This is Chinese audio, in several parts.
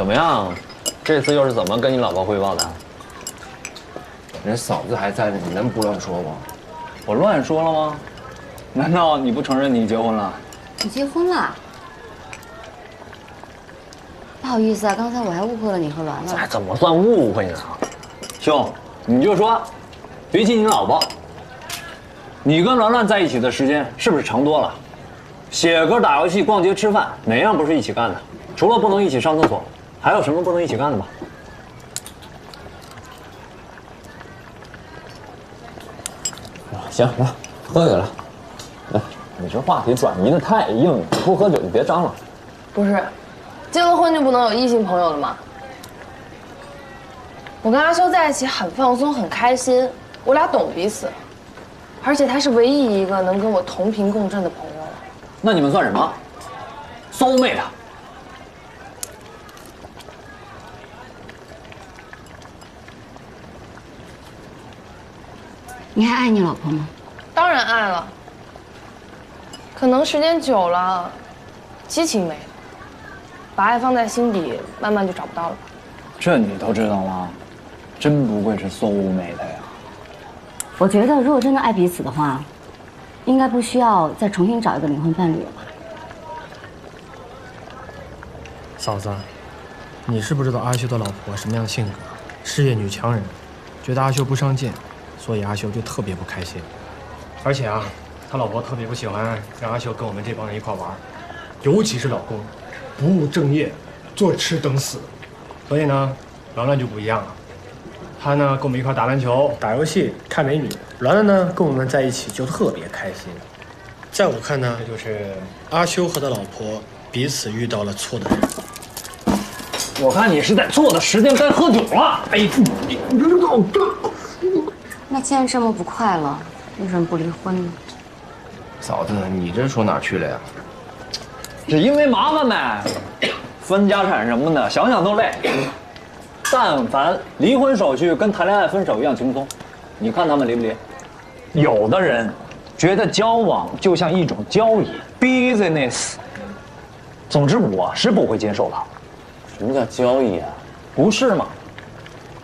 么样？这次又是怎么跟你老婆汇报的？人嫂子还在呢，你能不乱说吗？我乱说了吗？难道你不承认你结婚了？你结婚了？不好意思啊，刚才我还误会了你和兰兰。这怎么算误会呢？兄，你就说，比起你老婆，你跟兰兰在一起的时间是不是长多了？写歌、打游戏、逛街、吃饭，哪样不是一起干的？除了不能一起上厕所，还有什么不能一起干的吗？行，来喝一个来。来，你这话题转移的太硬了，不喝酒就别张了。不是，结了婚就不能有异性朋友了吗？我跟阿修在一起很放松，很开心，我俩懂彼此，而且他是唯一一个能跟我同频共振的朋友。那你们算什么？soul mate。你还爱你老婆吗？当然爱了，可能时间久了，激情没了，把爱放在心底，慢慢就找不到了吧。这你都知道吗？真不愧是soul mate呀！我觉得，如果真的爱彼此的话，应该不需要再重新找一个灵魂伴侣了吧？嫂子，你是不知道阿修的老婆什么样的性格，事业女强人，觉得阿修不上进，所以阿修就特别不开心。而且啊，他老婆特别不喜欢让阿修跟我们这帮人一块玩，尤其是老公，不务正业，坐吃等死。所以呢，兰兰就不一样了，她呢跟我们一块打篮球、打游戏、看美女。兰兰呢跟我们在一起就特别开心。在我看呢，就是阿修和他老婆彼此遇到了错的人。我看你是在错的时间该喝酒了。哎，那既然这么不快乐，为什么不离婚呢？嫂子，你这说哪儿去了呀？是因为麻烦呗，分家产什么的，想想都累。但凡离婚手续跟谈恋爱分手一样轻松，你看他们离不离？有的人觉得交往就像一种交易 ，business。总之，我是不会接受的。什么叫交易啊？不是吗？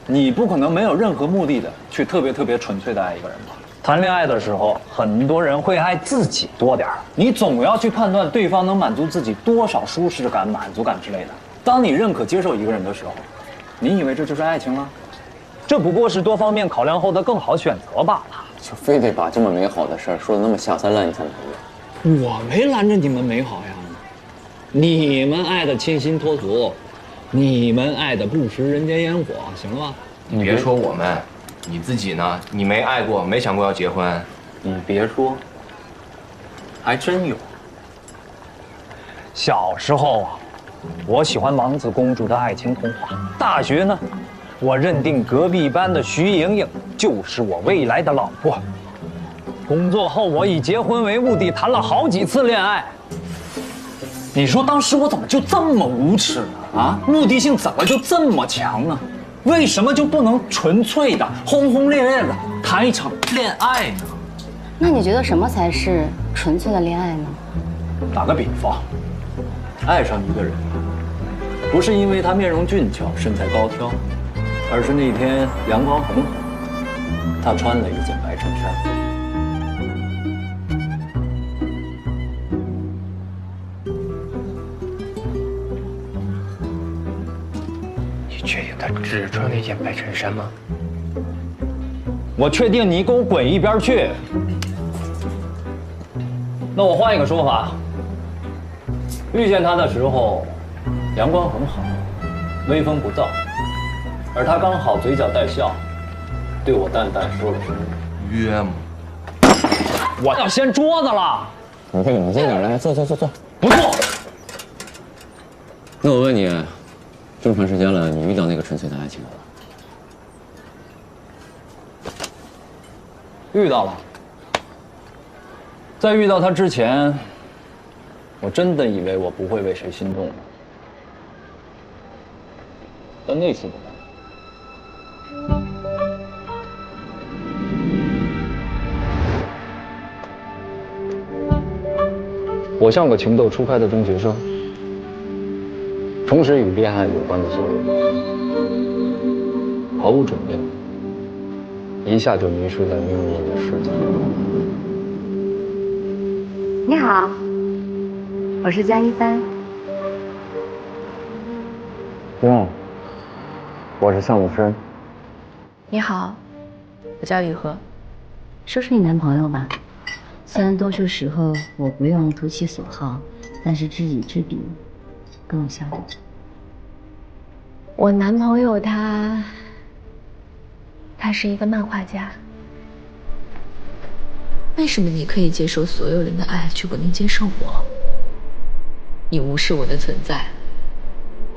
你不可能没有任何目的的去特别纯粹的爱一个人吧？谈恋爱的时候，很多人会爱自己多点儿，你总要去判断对方能满足自己多少舒适感、满足感之类的。当你认可接受一个人的时候，你以为这就是爱情了？这不过是多方面考量后的更好选择罢了。就非得把这么美好的事儿说的那么下三滥，你才满意？我没拦着你们美好呀，你们爱的倾心脱俗，你们爱的不食人间烟火，行了吧？你别说我们，你自己呢？你没爱过，没想过要结婚？你别说，还真有。小时候啊，我喜欢王子公主的爱情童话。大学呢，我认定隔壁班的徐莹莹就是我未来的老婆。工作后，我以结婚为目的谈了好几次恋爱。你说当时我怎么就这么无耻呢？啊，目的性怎么就这么强呢？为什么就不能纯粹的、轰轰烈烈的谈一场恋爱呢？那你觉得什么才是纯粹的恋爱呢？打个比方，爱上一个人，不是因为他面容俊俏、身材高挑，而是那天阳光很好，他穿了一件白衬衫。你确定他只穿了一件白衬衫吗？我确定你给我滚一边去。那我换一个说法，遇见他的时候，阳光很好，微风不燥，而他刚好嘴角带笑，对我淡淡说了声约吗？我要掀桌子了。你冷静点，来，坐。不坐。那我问你，这么长时间了，你遇到那个纯粹的爱情了吗？遇到了。在遇到他之前，我真的以为我不会为谁心动的，但那次不同。我像个情窦初开的中学生，同时与恋爱有关的所有，毫无准备，一下就迷失在命运的世界。你好，我是江一帆。我是向武生。你好，我叫雨禾。说说你男朋友吧，虽然多数时候我不用投其所好，但是知己知彼更有效率。我男朋友他是一个漫画家。为什么你可以接受所有人的爱，却不能接受我？你无视我的存在，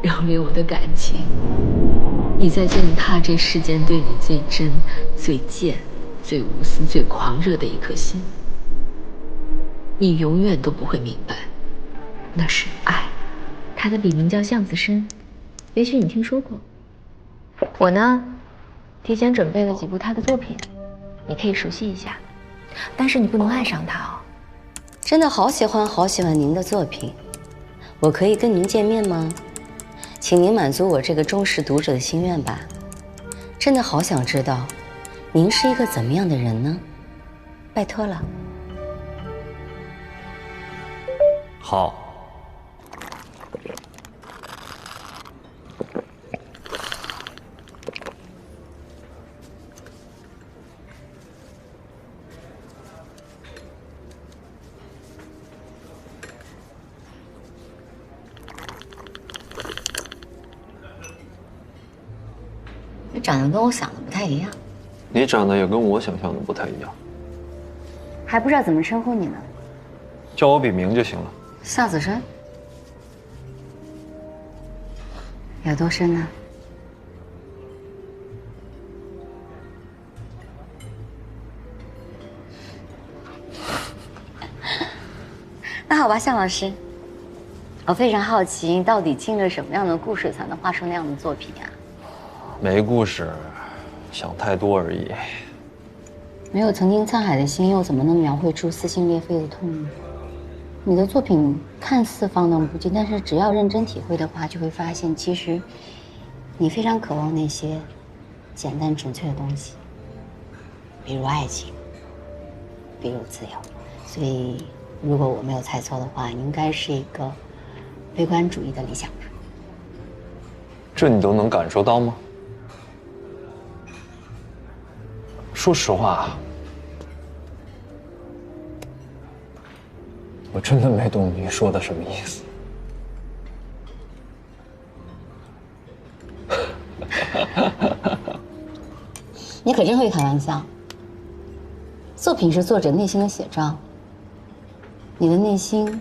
忽略我的感情。你在践踏这世间对你最真、最贱、最无私、最狂热的一颗心。你永远都不会明白，那是爱。他的笔名叫向子申，也许你听说过。我呢，提前准备了几部他的作品，你可以熟悉一下。但是你不能爱上他哦。真的好喜欢您的作品，我可以跟您见面吗？请您满足我这个忠实读者的心愿吧。真的好想知道，您是一个怎么样的人呢？拜托了。好。你长得跟我想的不太一样。你长得也跟我想象的不太一样。还不知道怎么称呼你呢？叫我笔名就行了。夏子申。有多深呢？那好吧，向老师，我非常好奇，你到底经历什么样的故事才能画出那样的作品啊？没故事，想太多而已。没有曾经沧海的心，又怎么能描绘出撕心裂肺的痛呢？你的作品看似放荡不羁，但是只要认真体会的话，就会发现，其实你非常渴望那些简单纯粹的东西，比如爱情，比如自由。所以，如果我没有猜错的话，你应该是一个悲观主义的理想吧？这你都能感受到吗？说实话，我真的没懂你说的什么意思。你可真会开玩笑。作品是作者内心的写照，你的内心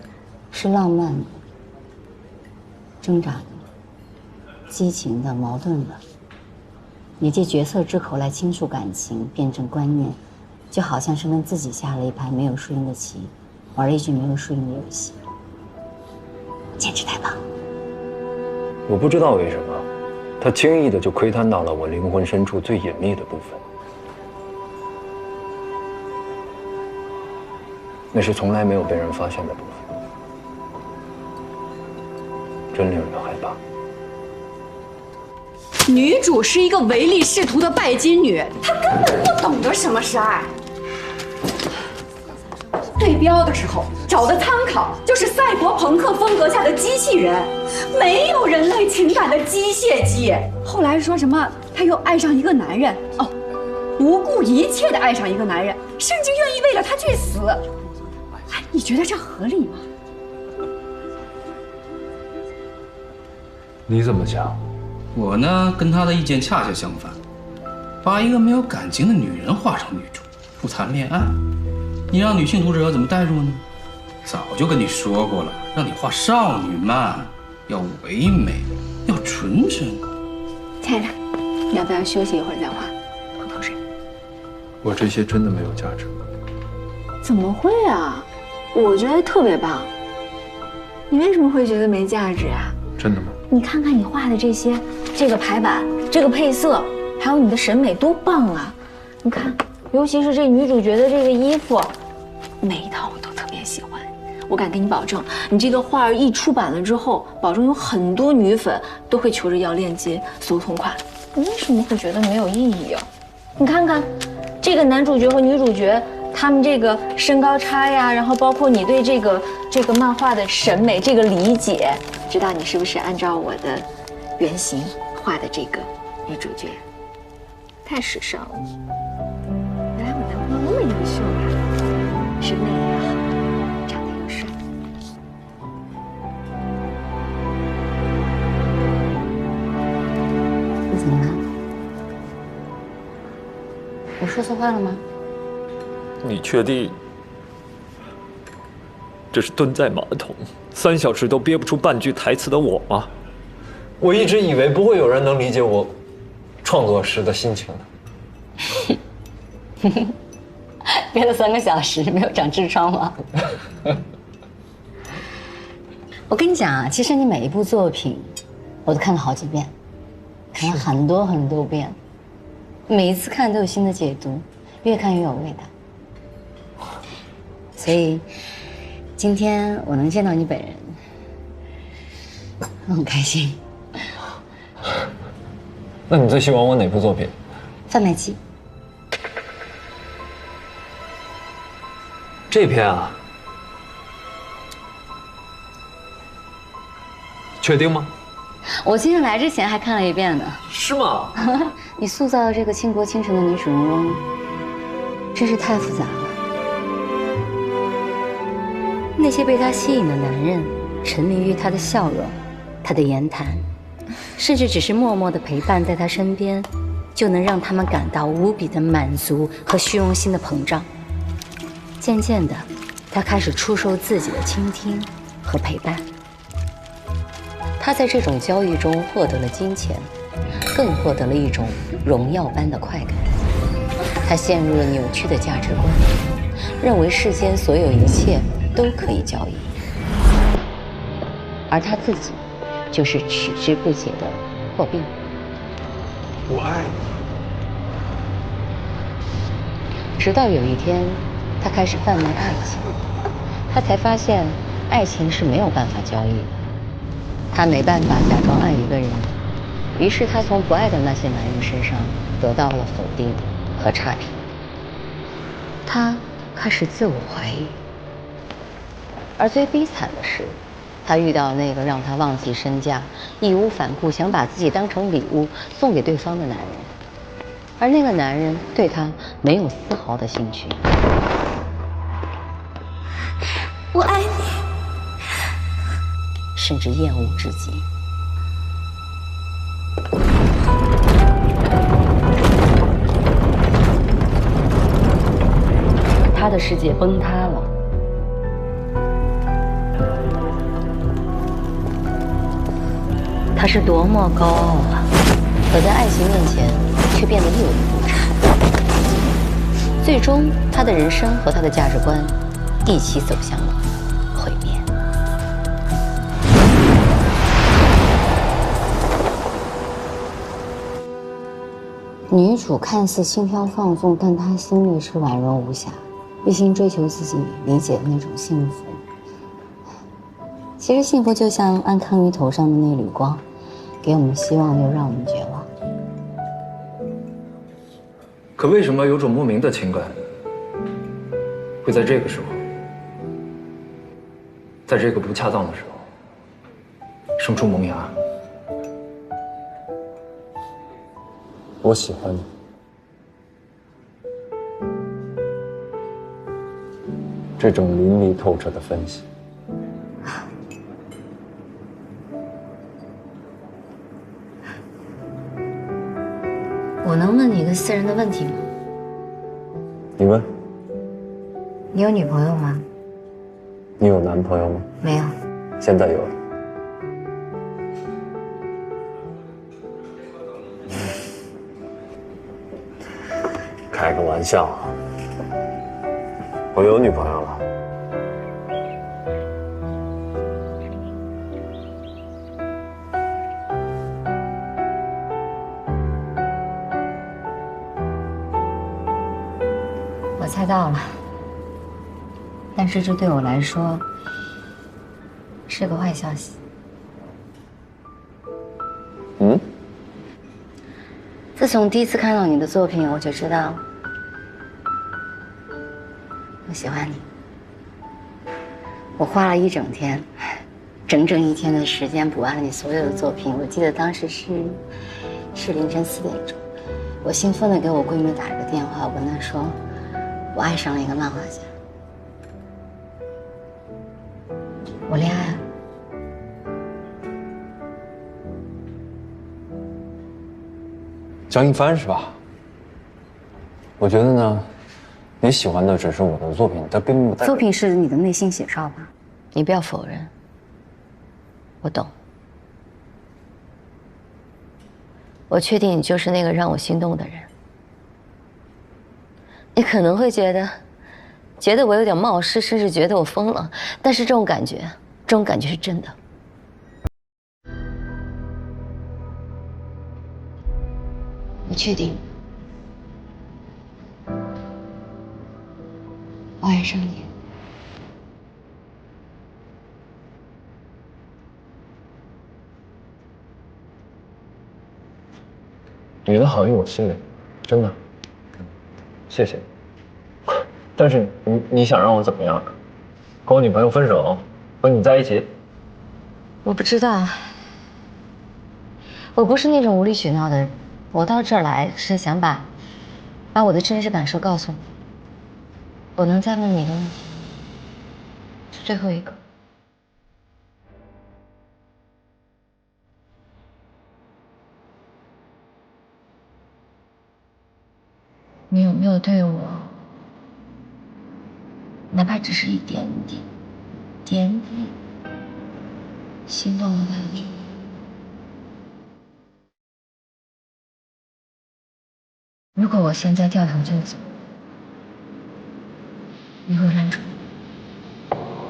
是浪漫的、挣扎的、激情的、矛盾的。你借角色之口来倾诉感情，辩证观念，就好像是跟自己下了一盘没有输赢的棋，玩了一局没有输赢的游戏，简直太棒了。我不知道为什么，他轻易的就窥探到了我灵魂深处最隐秘的部分，那是从来没有被人发现的部分，真令人害怕。女主是一个唯利是图的拜金女，她根本不懂得什么是爱。对标的时候找的参考就是赛博朋克风格下的机器人，没有人类情感的机械姬。后来说什么她又爱上一个男人，哦，不顾一切的爱上一个男人，甚至愿意为了他去死。哎，你觉得这合理吗？你怎么想？我呢，跟他的意见恰恰相反，把一个没有感情的女人画成女主，不谈恋爱，你让女性读者要怎么代入呢？早就跟你说过了，让你画少女漫，要唯美，要纯真。亲爱的，要不要休息一会儿再画？喝口水。我这些真的没有价值。怎么会啊？我觉得特别棒。你为什么会觉得没价值啊？真的吗？你看看你画的这些，这个排版，这个配色，还有你的审美多棒啊！你看，尤其是这女主角的这个衣服，每一套我都特别喜欢。我敢给你保证，你这个画儿一出版了之后，保证有很多女粉都会求着要链接搜同款。你为什么会觉得没有意义啊？你看看，这个男主角和女主角，他们这个身高差呀，然后包括你对这个漫画的审美这个理解，知道你是不是按照我的原型画的这个女主角？太时尚了！原来我男朋友那么优秀啊，审美也好，长得又帅。你怎么了？我说错话了吗？你确定这是蹲在马桶3小时都憋不出半句台词的我吗？我一直以为不会有人能理解我创作时的心情的。憋了3个小时，没有长痔疮吗？我跟你讲啊，其实你每一部作品，我都看了好几遍，看了很多很多遍，每一次看都有新的解读，越看越有味道。所以今天我能见到你本人，我很开心。那你最喜欢我哪部作品？贩卖机。这篇啊，确定吗？我今天来之前还看了一遍呢。是吗？你塑造的这个倾国倾城的女主人翁，真是太复杂了。那些被她吸引的男人，沉迷于她的笑容、她的言谈，甚至只是默默的陪伴在她身边，就能让他们感到无比的满足和虚荣心的膨胀。渐渐的，她开始出售自己的倾听和陪伴。她在这种交易中获得了金钱，更获得了一种荣耀般的快感。她陷入了扭曲的价值观，认为世间所有一切都可以交易，而她自己就是取之不竭的货币。我爱你。直到有一天，她开始贩卖爱情，她才发现爱情是没有办法交易的。她没办法假装爱一个人，于是她从不爱的那些男人身上得到了否定和差评。她开始自我怀疑，而最悲惨的是，她遇到那个让她忘记身价、义无反顾想把自己当成礼物送给对方的男人，而那个男人对她没有丝毫的兴趣。我爱你，甚至厌恶至极。他的世界崩塌了。他是多么高傲啊，可在爱情面前却变得一文不值。最终，他的人生和他的价值观一起走向了毁灭。女主看似轻佻放纵，但她心里是宛若无暇，一心追求自己理解的那种幸福。其实幸福就像安康鱼头上的那缕光，给我们希望又让我们绝望。可为什么有种莫名的情感，会在这个时候，在这个不恰当的时候，生出萌芽？我喜欢你。这种淋漓透彻的分析，我能问你一个私人的问题吗？你问。你有女朋友吗？你有男朋友吗？没有。现在有了。开个玩笑，我有女朋友了。我猜到了，但是这对我来说是个坏消息。嗯？自从第一次看到你的作品，我就知道我喜欢你。我花了一整天，整整1天的时间补完了你所有的作品。我记得当时是凌晨4点钟，我兴奋地给我闺蜜打了个电话，我跟她说，我爱上了一个漫画家，我恋爱了。张一帆是吧？我觉得呢，你喜欢的只是我的作品，它并不代表作品是你的内心写照吧？你不要否认，我懂。我确定你就是那个让我心动的人。你可能会觉得我有点冒失，甚至觉得我疯了，但是这种感觉是真的。我确定，我爱上你。你的好意我心里，真的，谢谢。但是你想让我怎么样？和我女朋友分手，和你在一起？我不知道，我不是那种无理取闹的人。我到这儿来是想把我的真实感受告诉你。我能再问你一个问题，是最后一个。你有没有对我，哪怕只是一点点心动的感觉？如果我现在掉头就走，你会拦住我？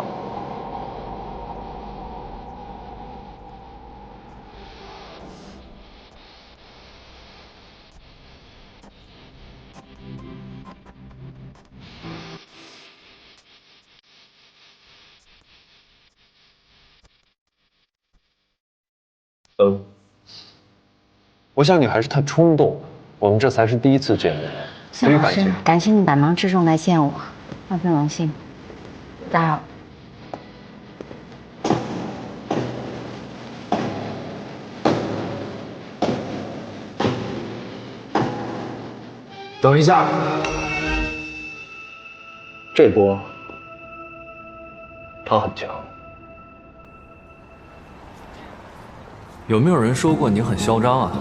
我想你还是太冲动，我们这才是第一次见面。向老师，感谢你百忙之中来见我，万分荣幸。打扰。等一下，这波他很强。有没有人说过你很嚣张啊？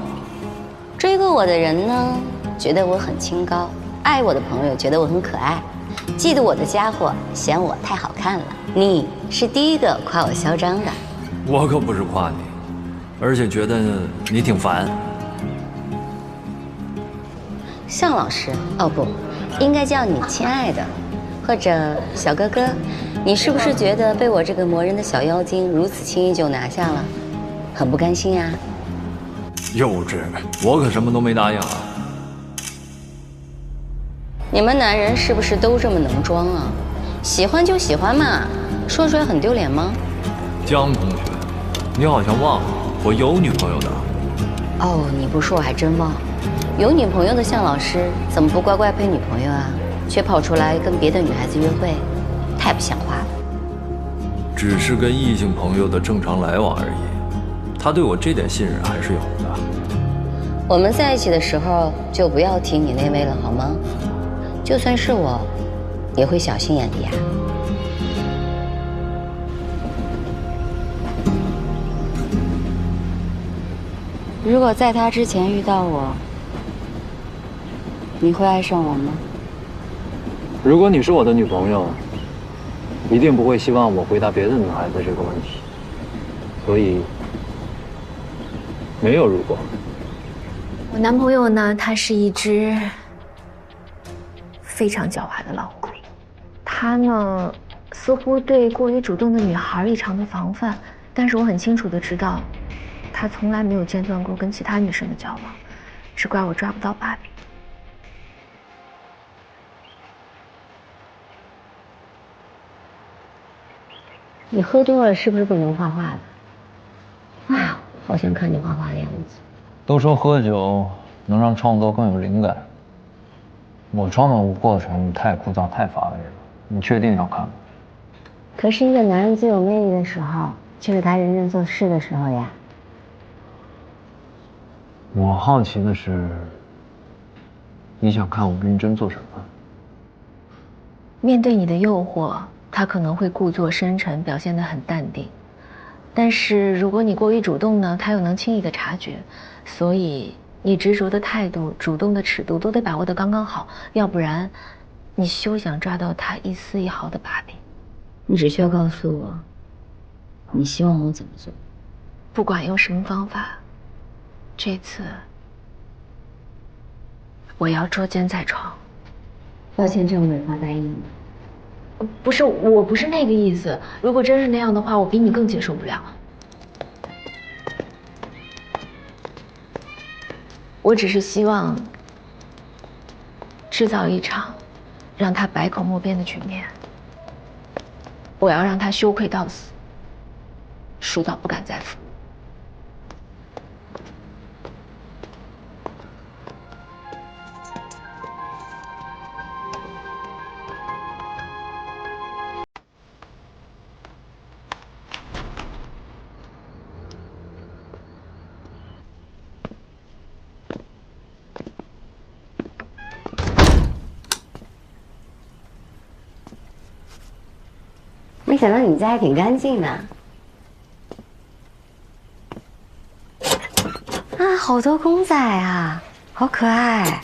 追过我的人呢，觉得我很清高；爱我的朋友觉得我很可爱；嫉妒我的家伙嫌我太好看了。你是第一个夸我嚣张的。我可不是夸你，而且觉得你挺烦。向老师，哦不，应该叫你亲爱的，或者小哥哥。你是不是觉得被我这个磨人的小妖精如此轻易就拿下了，很不甘心呀？幼稚，我可什么都没答应啊。你们男人是不是都这么能装啊？喜欢就喜欢嘛，说出来很丢脸吗？江同学，你好像忘了我有女朋友的。哦，你不说我还真忘了。有女朋友的向老师怎么不乖乖陪女朋友啊？却跑出来跟别的女孩子约会，太不像话了。只是跟异性朋友的正常来往而已，他对我这点信任还是有的。我们在一起的时候就不要提你那位了好吗？就算是我，也会小心眼的呀。如果在他之前遇到我，你会爱上我吗？如果你是我的女朋友，一定不会希望我回答别的女孩子这个问题，所以没有如果。我男朋友呢，他是一只非常狡猾的老狐狸，他呢似乎对过于主动的女孩异常的防范，但是我很清楚的知道，他从来没有间断过跟其他女生的交往，只怪我抓不到把柄。你喝多了是不是不能画画的？哎呀，好想看你画画的样子。都说喝酒能让创作更有灵感，我创作过程太枯燥太乏味了。你确定要看吗？可是一个男人最有魅力的时候，就是他认真做事的时候呀。我好奇的是，你想看我认真做什么？面对你的诱惑，他可能会故作深沉，表现得很淡定。但是如果你过于主动呢，他又能轻易的察觉。所以你执着的态度、主动的尺度都得把握得刚刚好，要不然，你休想抓到他一丝一毫的把柄。你只需要告诉我，你希望我怎么做。不管用什么方法，这次我要捉奸在床。要签这种美化答应吗？不是，我不是那个意思。如果真是那样的话，我比你更接受不了。我只是希望制造一场让他百口莫辩的局面。我要让他羞愧到死，输到不敢再服。没想到你家还挺干净的。啊，好多公仔啊，好可爱。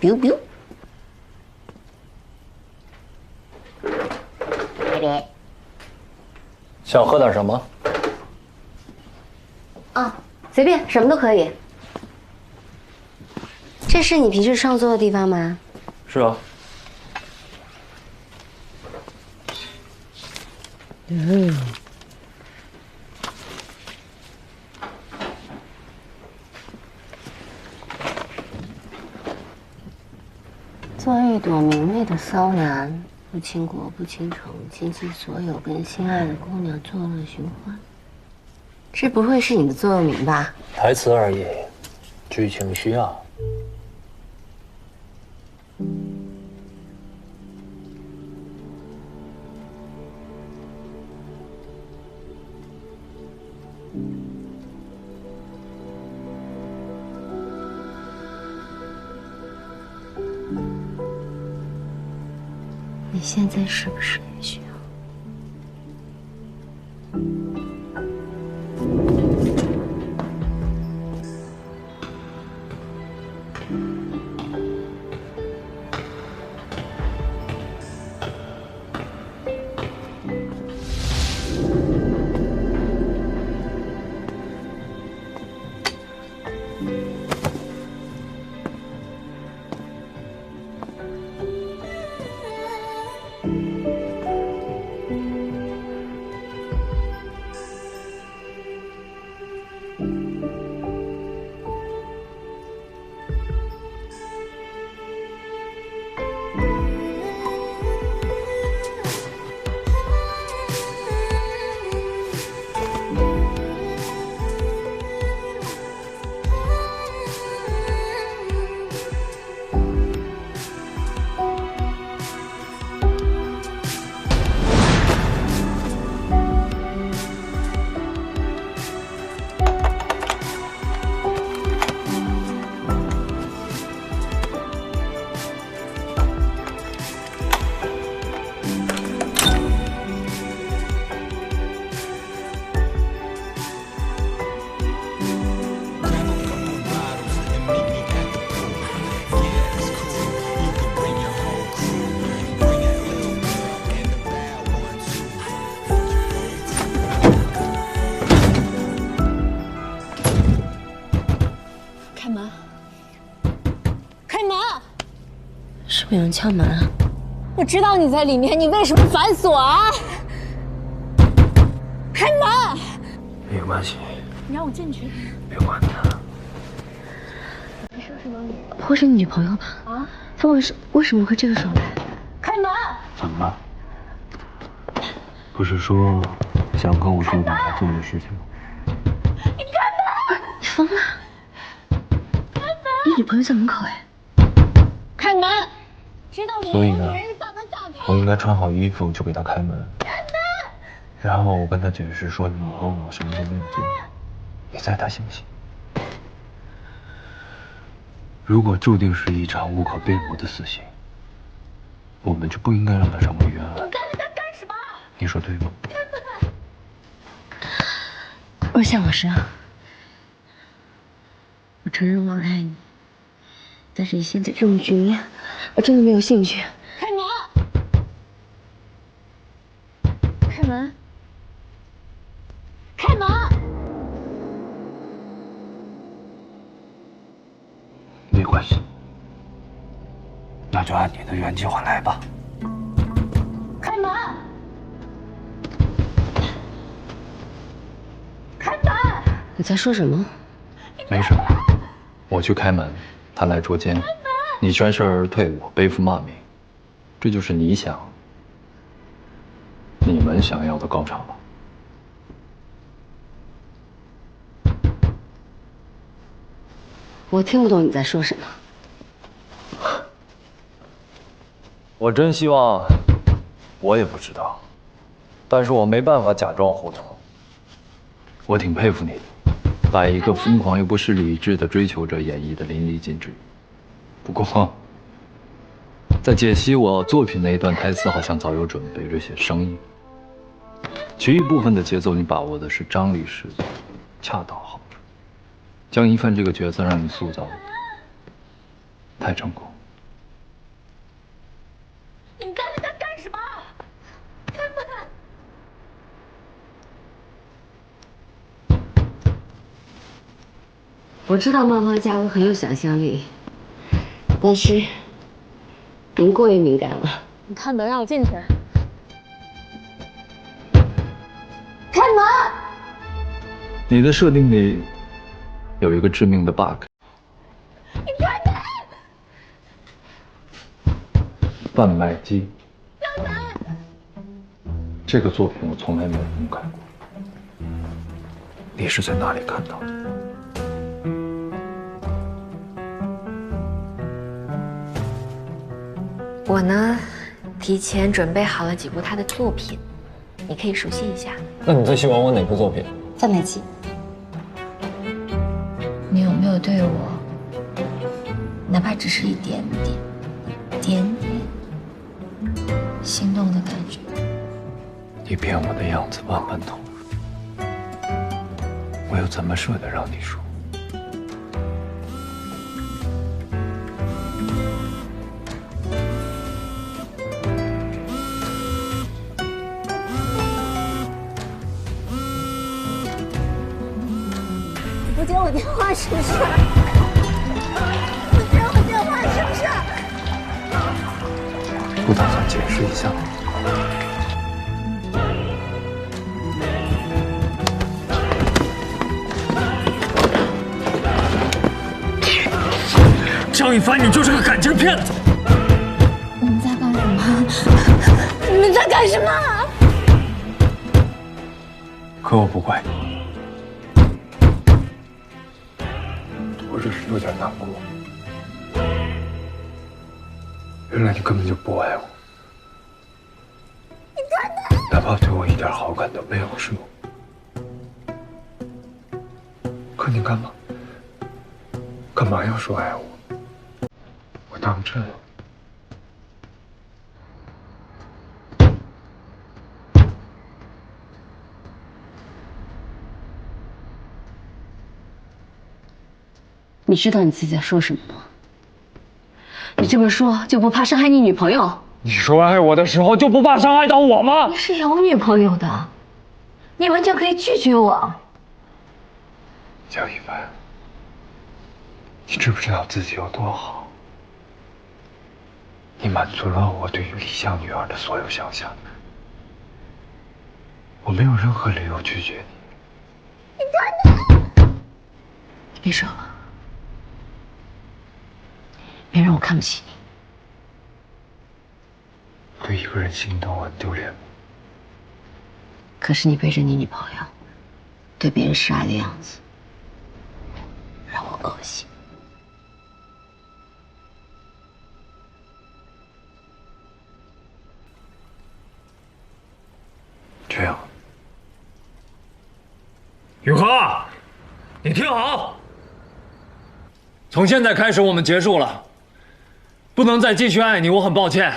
biu biu。baby。想喝点什么？啊，随便，什么都可以。这是你平时上座的地方吗？是啊。做一朵明媚的骚男，不倾国不倾城，倾其所有跟心爱的姑娘作乐寻欢。这不会是你的座右铭吧？台词而已，剧情需要。你现在是不是也需要？是不是有人敲门啊？我知道你在里面，你为什么反锁啊？开门！没关系，你让我进去。别管他。没事。不会是你女朋友吧？啊？她为什么会这个时候来？开门！怎么了？不是说想跟我住下来做的事情吗？你开门！你疯了？开门！你女朋友在门口哎。开门！知道所以呢，把她嫁给我应该穿好衣服就给他开门。开门！然后我跟他解释说你和我什么都没有做，你猜他信不信？如果注定是一场无可辩驳的死刑，我们就不应该让他成为冤案。你干干什么？你说对吗？若夏老师，我承认我爱你，但是你现在这种局面，我真的没有兴趣。开门！开门！开门！没关系，那就按你的原计划来吧。开门！开门！你在说什么？没什么，我去开门，他来捉奸，你全身而退，我背负骂名，这就是你们想要的高潮吧？我听不懂你在说什么。我真希望，我也不知道，但是我没办法假装糊涂。我挺佩服你的，把一个疯狂又不失理智的追求者演绎得淋漓尽致。不过，在解析我作品那一段台词，好像早有准备，这些声音，其余部分的节奏你把握的是张力十足，恰到好处。江一帆这个角色让你塑造的太成功。你干什么？开门！我知道漫画家很有想象力，但是您过于敏感了。你开门让我进去。开门！你的设定里有一个致命的 bug。你开门！贩卖机。这个作品我从来没有公开过，你是在哪里看到的？我呢，提前准备好了几部他的作品，你可以熟悉一下。那你最喜欢我哪部作品？贩卖机。你有没有对我，哪怕只是一点点心动的感觉？你骗我的样子万般投入，我又怎么舍得让你输？你不接我电话是不是？不接我电话是不是？不打算解释一下吗？张一帆，你就是个感情骗子！你们在干什么？你们在干什么？可我不怪你，我只是有点难过。原来你根本就不爱我，哪怕对我一点好感都没有是吗？可你干嘛要说爱我？我当真了。你知道你自己在说什么吗？你这么说就不怕伤害你女朋友？你说爱我的时候就不怕伤害到我吗？你是有女朋友的，你完全可以拒绝我。江一帆，你知不知道自己有多好？你满足了我对于理想女儿的所有想象，我没有任何理由拒绝你。你别说了，别让我看不起你。对一个人心疼很丢脸吗？可是你背着你女朋友，对别人示爱的样子，让我恶心。这样，雨禾，你听好，从现在开始我们结束了，不能再继续爱你，我很抱歉。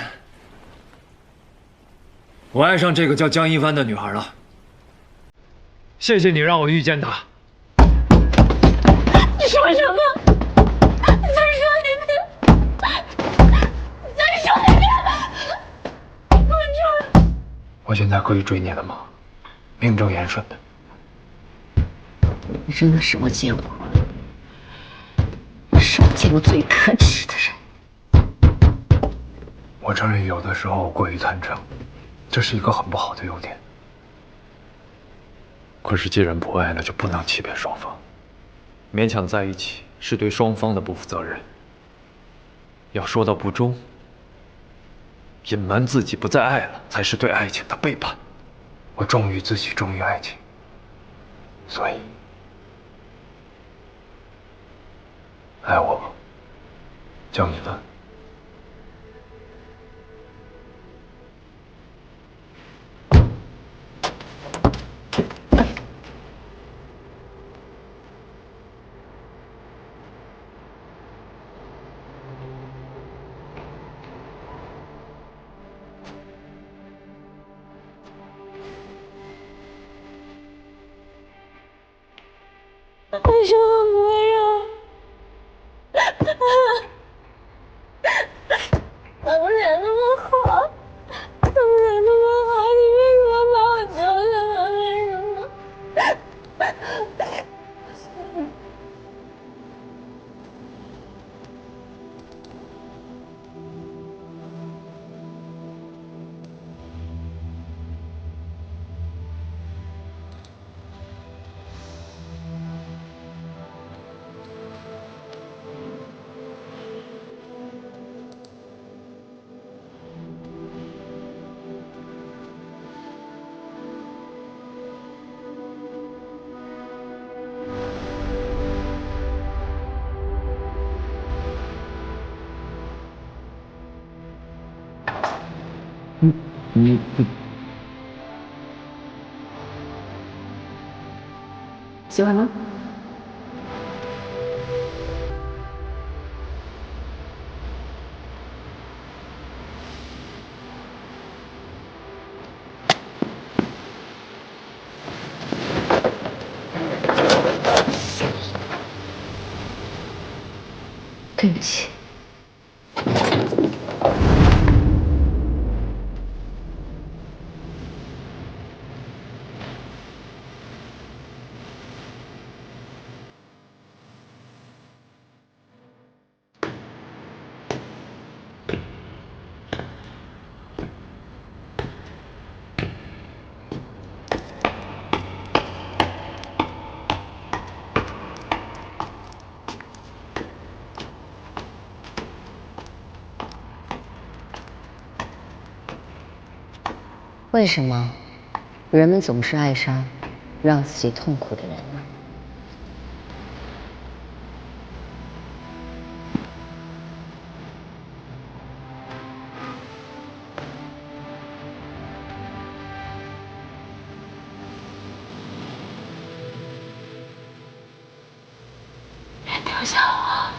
我爱上这个叫江一帆的女孩了。谢谢你让我遇见她。你说什么？你再说一遍！你再说一遍！我说。我现在可以追你了吗？名正言顺的。你真的是我见过，是我见过最可耻的人。我承认有的时候过于坦诚，这是一个很不好的优点。可是既然不爱了，就不能欺骗双方。勉强在一起是对双方的不负责任。要说到不忠，隐瞒自己不再爱了，才是对爱情的背叛。我忠于自己，忠于爱情，所以爱我吧，江一帆。为什么不会让咱们俩那么好，咱们俩那么好，你为什么把我丢下了？为什么？喜欢吗？对不起。为什么人们总是爱上让自己痛苦的人呢？别丢下我，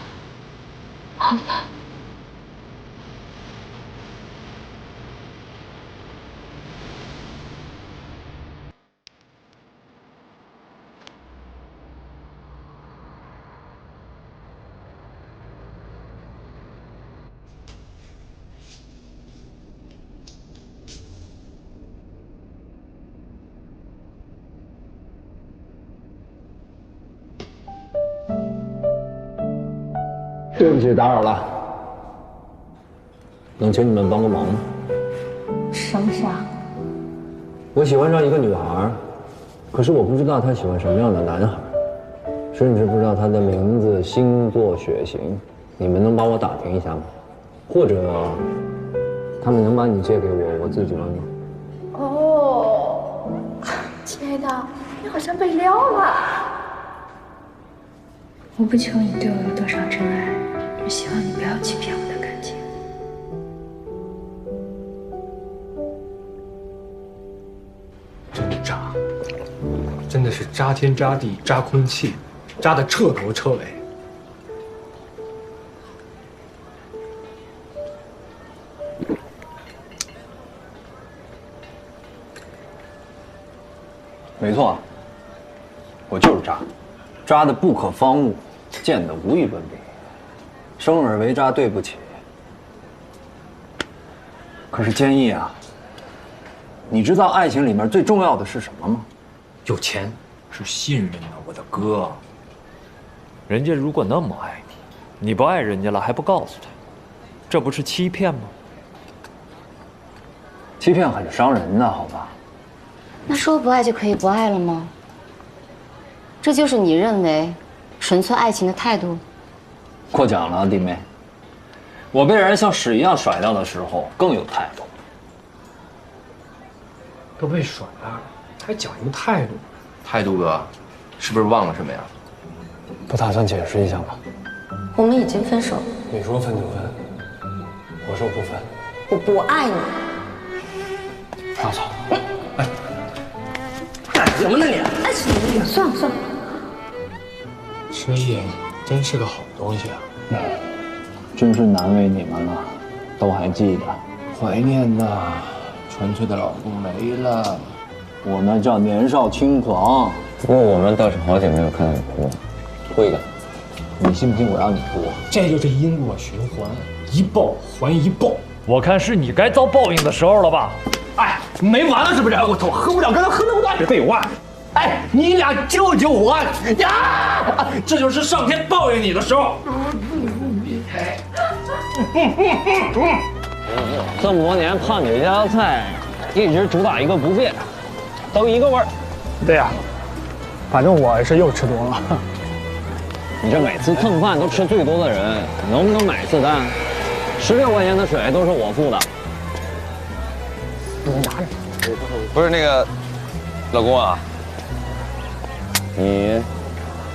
好吗？对不起，打扰了。能请你们帮个忙吗？什么事啊？我喜欢上一个女孩，可是我不知道她喜欢什么样的男孩，甚至不知道她的名字、星座、血型。你们能帮我打听一下吗？或者他们能把你借给我，我自己问吗？哦，亲爱的，你好像被撩了。我不求你对我有多少真爱，只希望你不要欺骗我的感情。真渣，真的是渣天渣地渣空气，渣的彻头彻尾。没错，我就是渣，渣的不可方物，贱的无与伦比。生而为渣，对不起。可是坚毅啊，你知道爱情里面最重要的是什么吗？有钱是信任啊，我的哥。人家如果那么爱你，你不爱人家了还不告诉他，这不是欺骗吗？欺骗很伤人的，好吧？那说不爱就可以不爱了吗？这就是你认为纯粹爱情的态度？过奖了，弟妹。我被人像屎一样甩掉的时候更有态度。都被甩了，还讲什么态度？态度哥，是不是忘了什么呀？不打算解释一下吗？我们已经分手。你说分就分，我说不分。我不爱你。大嫂，干什么呢你？爱什么呀？算了算了。车毅真是个好东西啊！真是难为你们了，都还记得。怀念呐，纯粹的老公没了。我那叫年少轻狂。不过我们倒是好久没有看到你哭了。哭一个，你信不信我让你哭？这就是因果循环，一报还一报。我看是你该遭报应的时候了吧？哎，没完了是不是？我操，喝不了，刚才喝那么大点废话。哎，你俩救救我呀！这就是上天报应你的时候。这么多年泡你家的菜，一直主打一个不变，都一个味儿。对呀，反正我是又吃多了。你这每次蹭饭都吃最多的人，能不能买次单？16块钱的水都是我付的。你拿着。不是那个，老公啊，你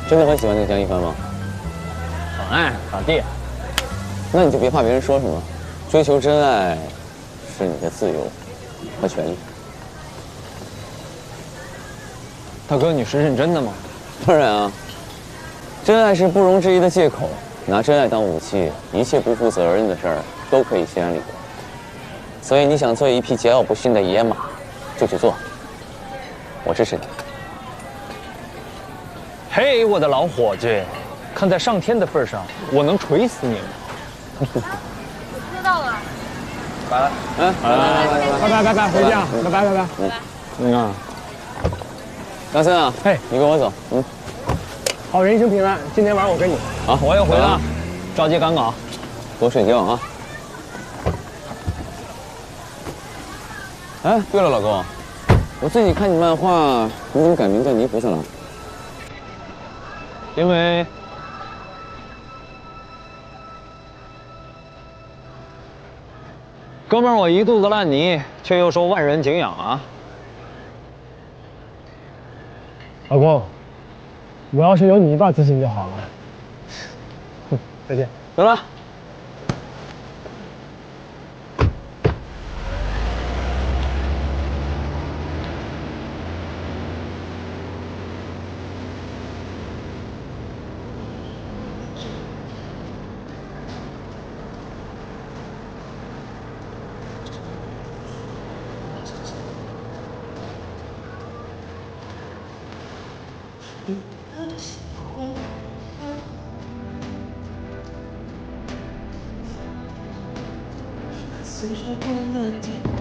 真的很喜欢那个江一帆吗？哎，咋地？那你就别怕别人说什么，追求真爱是你的自由和权利。大哥，你是认真的吗？当然啊，真爱是不容置疑的借口，拿真爱当武器，一切不负责任的事儿都可以心安理得。所以你想做一匹桀骜不驯的野马，就去做，我支持你。嘿，我的老伙计，看在上天的份上，我能锤死你吗？知道了。拜拜，拜，回家，拜。那个，张森啊，嘿，你跟我走，好人一生平安，今天晚上我跟你。好，我也回了，着急赶稿，多睡觉啊。哎，对了，老公，我最近看你漫画，你怎么改名叫泥菩萨了？因为哥们儿，我一肚子烂泥，却又受万人敬仰啊！老公，我要是有你一半自信就好了。再见。走了。随着混乱点。